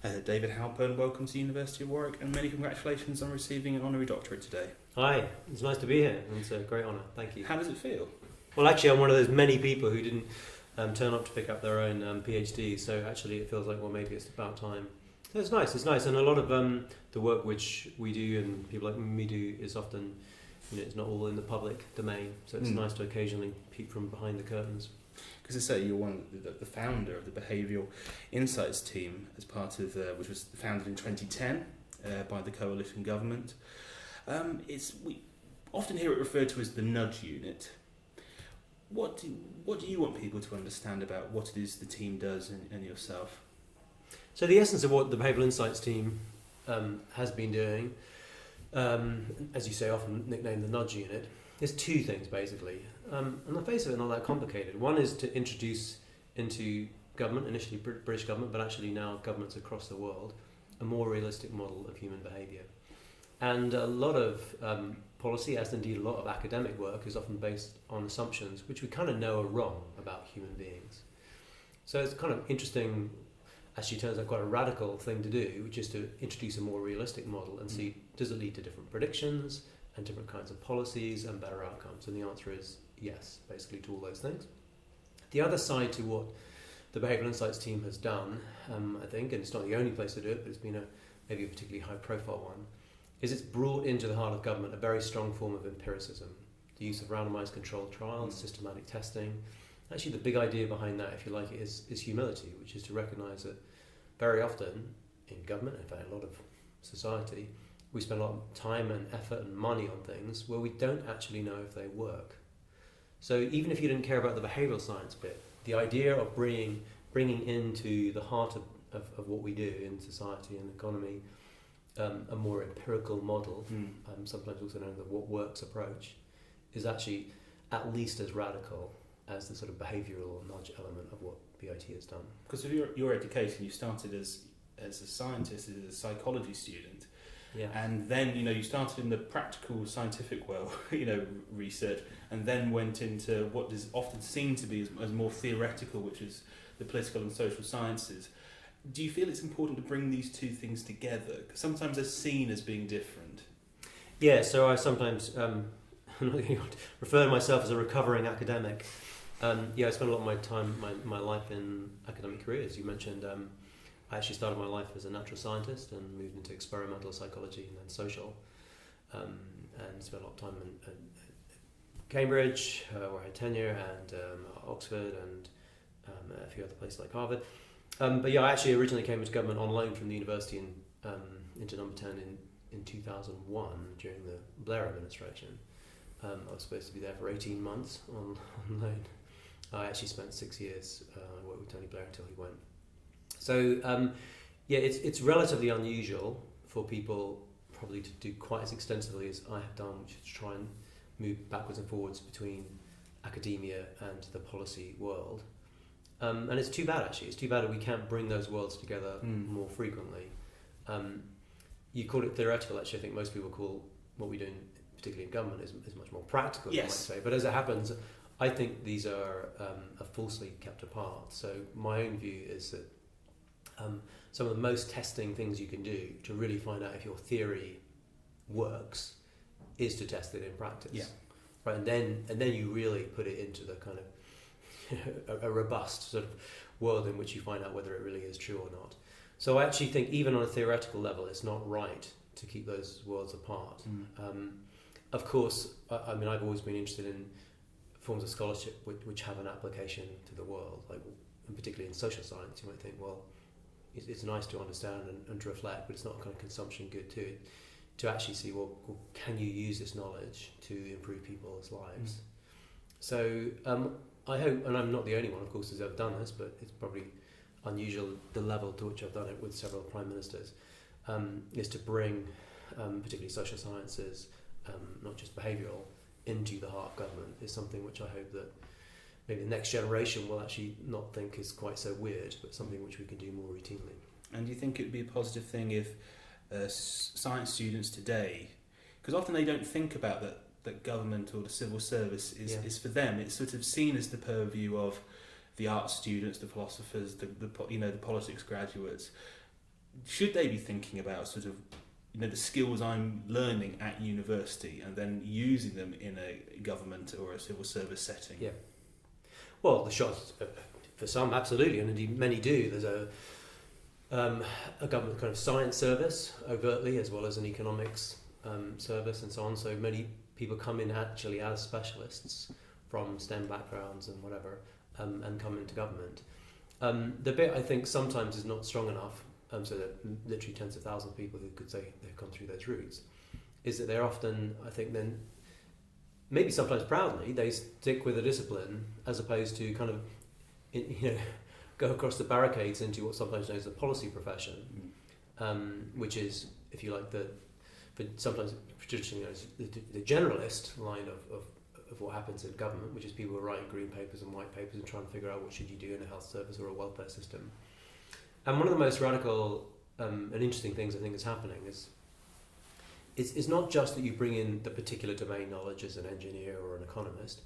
David Halpern, welcome to the University of Warwick, and many congratulations on receiving an honorary doctorate today. Hi, it's nice to be here. It's a great honour. Thank you. How does it feel? Well, actually, I'm one of those many people who didn't turn up to pick up their own PhD, so actually it feels like, well, maybe it's about time. So it's nice, and a lot of the work which we do and people like me do is often, it's not all in the public domain, so it's nice to occasionally peek from behind the curtains. Because I say you're one of the founder of the Behavioural Insights Team, as part of which was founded in 2010 by the coalition government. We often hear it referred to as the nudge unit. What do you want people to understand about what it is the team does and yourself? So the essence of what the Behavioural Insights Team has been doing, as you say, often nicknamed the nudge unit, is two things basically. On the face of it, not that complicated. One is to introduce into government, initially British government, but actually now governments across the world, a more realistic model of human behaviour. And a lot of policy, as indeed a lot of academic work, is often based on assumptions which we kind of know are wrong about human beings. So it's kind of interesting, actually turns out quite a radical thing to do, which is to introduce a more realistic model and see, does it lead to different predictions and different kinds of policies and better outcomes? And the answer is yes, basically to all those things. The other side to what the Behavioural Insights Team has done, I think, and it's not the only place to do it, but it's been maybe a particularly high profile one, is it's brought into the heart of government a very strong form of empiricism. The use of randomised controlled trials, systematic testing. Actually the big idea behind that, if you like, is humility, which is to recognise that very often in government, in fact a lot of society, we spend a lot of time and effort and money on things where we don't actually know if they work. So even if you didn't care about the behavioural science bit, the idea of bringing into the heart of what we do in society and economy a more empirical model, sometimes also known as the what works approach, is actually at least as radical as the sort of behavioural nudge element of what BIT has done. Because of your education, you started as a scientist, as a psychology student. Yeah. And then, you started in the practical scientific world, research, and then went into what is often seen to be as more theoretical, which is the political and social sciences. Do you feel it's important to bring these two things together? Because sometimes they're seen as being different. Yeah, so I sometimes refer to myself as a recovering academic. I spent a lot of my time, my life in academic career, as you mentioned. I actually started my life as a natural scientist and moved into experimental psychology and then social, and spent a lot of time in Cambridge, where I had tenure, and Oxford, and a few other places like Harvard. I actually originally came into government on loan from the university into Number 10 in 2001 during the Blair administration. I was supposed to be there for 18 months on loan. I actually spent 6 years. I worked with Tony Blair until he went. So it's relatively unusual for people probably to do quite as extensively as I have done, which is to try and move backwards and forwards between academia and the policy world. And it's too bad, actually. It's too bad that we can't bring those worlds together more frequently. You call it theoretical, actually. I think most people call what we do, particularly in government, is much more practical, you might say. But as it happens, I think these are falsely kept apart. So my own view is that some of the most testing things you can do to really find out if your theory works is to test it in practice. Yeah. Right, and then you really put it into the kind of a robust sort of world in which you find out whether it really is true or not. So I actually think even on a theoretical level, it's not right to keep those worlds apart. Of course, I've always been interested in forms of scholarship which have an application to the world, like, and particularly in social science. You might think, well, it's nice to understand and to reflect, but it's not a kind of consumption good to actually see, well, can you use this knowledge to improve people's lives? So I hope, and I'm not the only one, of course, who's ever done this, but it's probably unusual the level to which I've done it with several prime ministers, is to bring particularly social sciences, not just behavioural, into the heart of government, is something which I hope that maybe the next generation will actually not think is quite so weird, but something which we can do more routinely. And do you think it would be a positive thing if science students today, because often they don't think about that government or the civil service is for them, it's sort of seen as the purview of the arts students, the philosophers, the politics graduates. should they be thinking about sort of, the skills I'm learning at university and then using them in a government or a civil service setting? Yeah. Well, the shots, for some, absolutely, and indeed many do. There's a government kind of science service, overtly, as well as an economics service and so on. So many people come in actually as specialists from STEM backgrounds and whatever, and come into government. The bit I think sometimes is not strong enough, so that literally tens of thousands of people who could say they've come through those routes, is that they're often, I think then, maybe sometimes proudly, they stick with a discipline as opposed to kind of, go across the barricades into what's sometimes known as the policy profession, which is, if you like, sometimes traditionally known as the generalist line of what happens in government, which is people who are writing green papers and white papers and trying to figure out what should you do in a health service or a welfare system. And one of the most radical and interesting things I think is happening is it's not just that you bring in the particular domain knowledge as an engineer or an economist,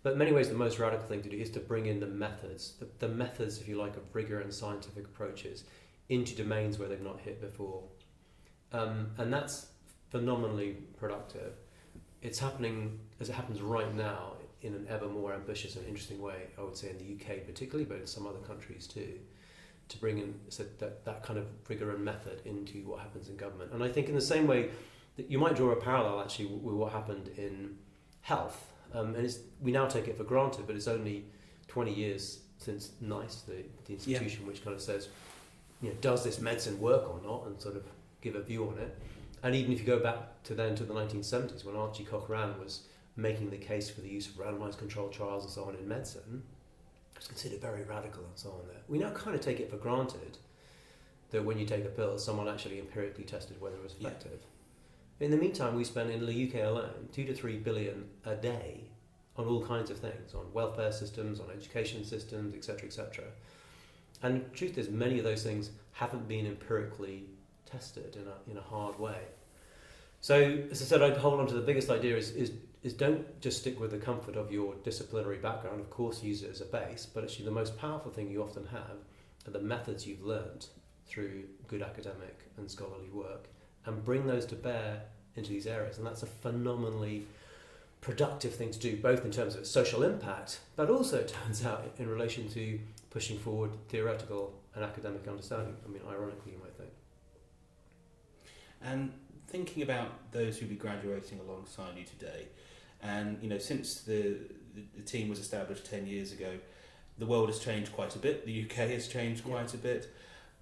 but in many ways the most radical thing to do is to bring in the methods, the methods, if you like, of rigor and scientific approaches into domains where they've not hit before. And that's phenomenally productive. It's happening, as it happens right now, in an ever more ambitious and interesting way, I would say in the UK particularly, but in some other countries too, to bring in that kind of rigor and method into what happens in government. And I think in the same way that you might draw a parallel actually with what happened in health, and we now take it for granted, but it's only 20 years since NICE, the institution which kind of says, does this medicine work or not, and sort of give a view on it. And even if you go back to the 1970s, when Archie Cochrane was making the case for the use of randomized controlled trials and so on in medicine, it was considered very radical and so on there. We now kind of take it for granted that when you take a pill, someone actually empirically tested whether it was effective. Yeah. In the meantime, we spend in the UK alone 2 to 3 billion a day on all kinds of things, on welfare systems, on education systems, etc., etc. And the truth is, many of those things haven't been empirically tested in a hard way. So, as I said, I'd hold on to the biggest idea is don't just stick with the comfort of your disciplinary background. Of course, use it as a base, but actually the most powerful thing you often have are the methods you've learned through good academic and scholarly work, and bring those to bear into these areas. And that's a phenomenally productive thing to do, both in terms of social impact, but also, it turns out, in relation to pushing forward theoretical and academic understanding. I mean, ironically, you might think. And thinking about those who'll be graduating alongside you today, and since the team was established 10 years ago, the world has changed quite a bit. The UK has changed quite a bit.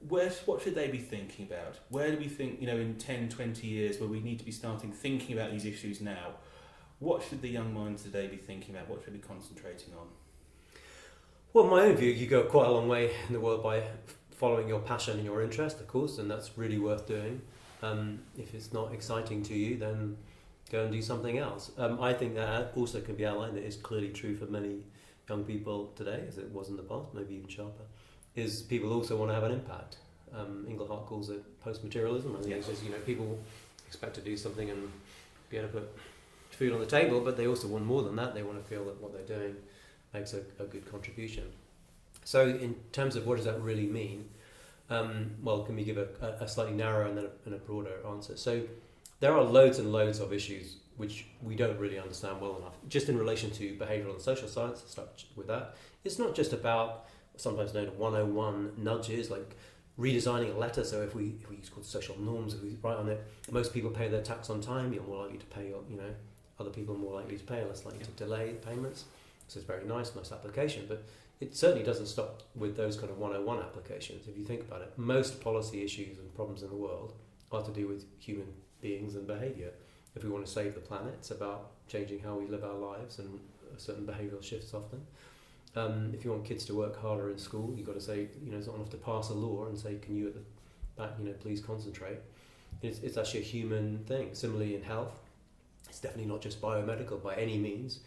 What should they be thinking about? Where do we think, in 10, 20 years, where we need to be starting thinking about these issues now? What should the young minds today be thinking about? What should they be concentrating on? Well, in my own view, you go quite a long way in the world by following your passion and your interest, of course, and that's really worth doing. If it's not exciting to you, then go and do something else. I think that also can be outlined, that is clearly true for many young people today, as it was in the past, maybe even sharper, is people also want to have an impact. Inglehart calls it post-materialism. I think it's just, people expect to do something and be able to put food on the table, but they also want more than that. They want to feel that what they're doing makes a good contribution. So in terms of what does that really mean, can we give a slightly narrower and a broader answer? So there are loads and loads of issues which we don't really understand well enough. Just in relation to behavioural and social science, let's start with that. It's not just about sometimes known as 101 nudges, like redesigning a letter. So if we use called social norms, if we write on it, most people pay their tax on time, you're more likely to pay, other people are more likely to pay, less likely to delay payments. So it's very nice application, but it certainly doesn't stop with those kind of 101 applications. If you think about it, most policy issues and problems in the world are to do with human beings and behaviour. If we want to save the planet, it's about changing how we live our lives and certain behavioural shifts often. If you want kids to work harder in school, you've got to say, it's not enough to pass a law and say, can you at the back, please concentrate. It's actually a human thing. Similarly in health, it's definitely not just biomedical by any means.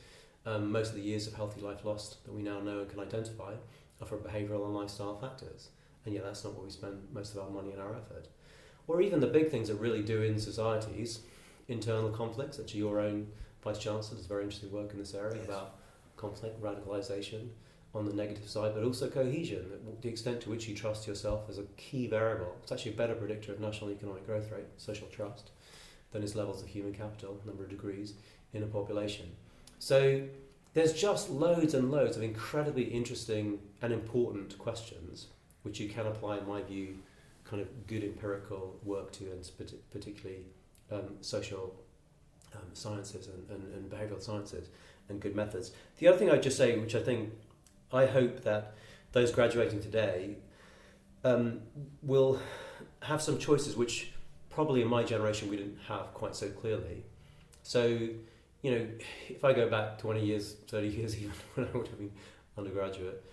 Most of the years of healthy life lost that we now know and can identify are for behavioural and lifestyle factors. And yet that's not where we spend most of our money and our effort. Or even the big things that really do in societies, internal conflicts. Actually, your own Vice-Chancellor does very interesting work in this area about conflict, radicalisation, on the negative side, but also cohesion, the extent to which you trust yourself is a key variable. It's actually a better predictor of national economic growth rate, social trust, than its levels of human capital, number of degrees, in a population. So there's just loads and loads of incredibly interesting and important questions which you can apply, in my view, kind of good empirical work to, and particularly social sciences and behavioural sciences and good methods. The other thing I'd just say, which I hope that those graduating today will have some choices which probably in my generation we didn't have quite so clearly. So, if I go back 20 years, 30 years even, when I would have been undergraduate,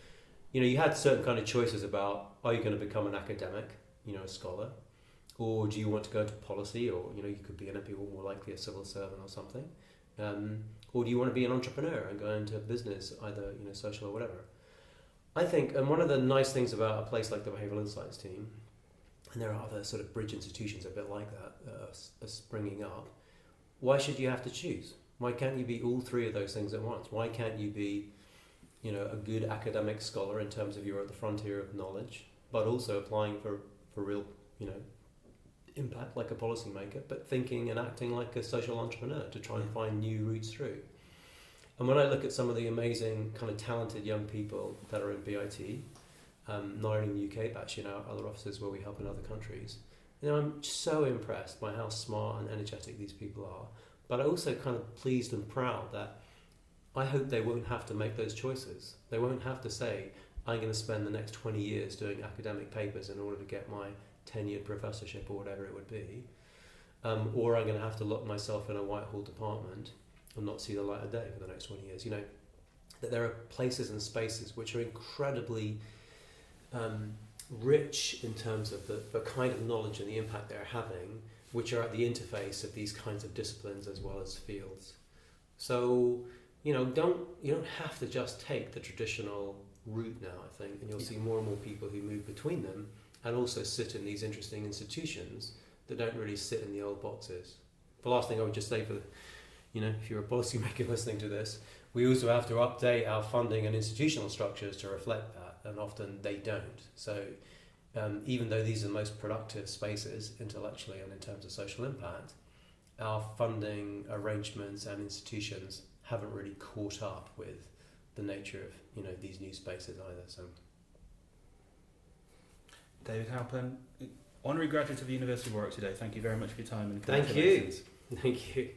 you had certain kind of choices about, are you going to become an academic, a scholar, or do you want to go into policy, or, you could be an MP or more likely a civil servant or something, or do you want to be an entrepreneur and go into business, either, social or whatever. I think, and one of the nice things about a place like the Behavioural Insights Team, and there are other sort of bridge institutions a bit like that are springing up, why should you have to choose? Why can't you be all three of those things at once? Why can't you be, a good academic scholar in terms of you're at the frontier of knowledge, but also applying for real, impact like a policymaker, but thinking and acting like a social entrepreneur to try and find new routes through. And when I look at some of the amazing kind of talented young people that are in BIT, not only in the UK, but actually in our other offices where we help in other countries, I'm so impressed by how smart and energetic these people are, but I'm also kind of pleased and proud that I hope they won't have to make those choices. They won't have to say, I'm going to spend the next 20 years doing academic papers in order to get my 10-year professorship or whatever it would be, or I'm going to have to lock myself in a Whitehall department and not see the light of day for the next 20 years. That there are places and spaces which are incredibly rich in terms of the kind of knowledge and the impact they're having, which are at the interface of these kinds of disciplines as well as fields. So, you don't have to just take the traditional route now, I think, and you'll see more and more people who move between them and also sit in these interesting institutions that don't really sit in the old boxes. The last thing I would just say if you're a policymaker listening to this, we also have to update our funding and institutional structures to reflect that, and often they don't. So even though these are the most productive spaces intellectually and in terms of social impact, our funding arrangements and institutions haven't really caught up with the nature of these new spaces either. So, David Halpern, honorary graduate of the University of Warwick today. Thank you very much for your time and thank you. congratulations. Thank you.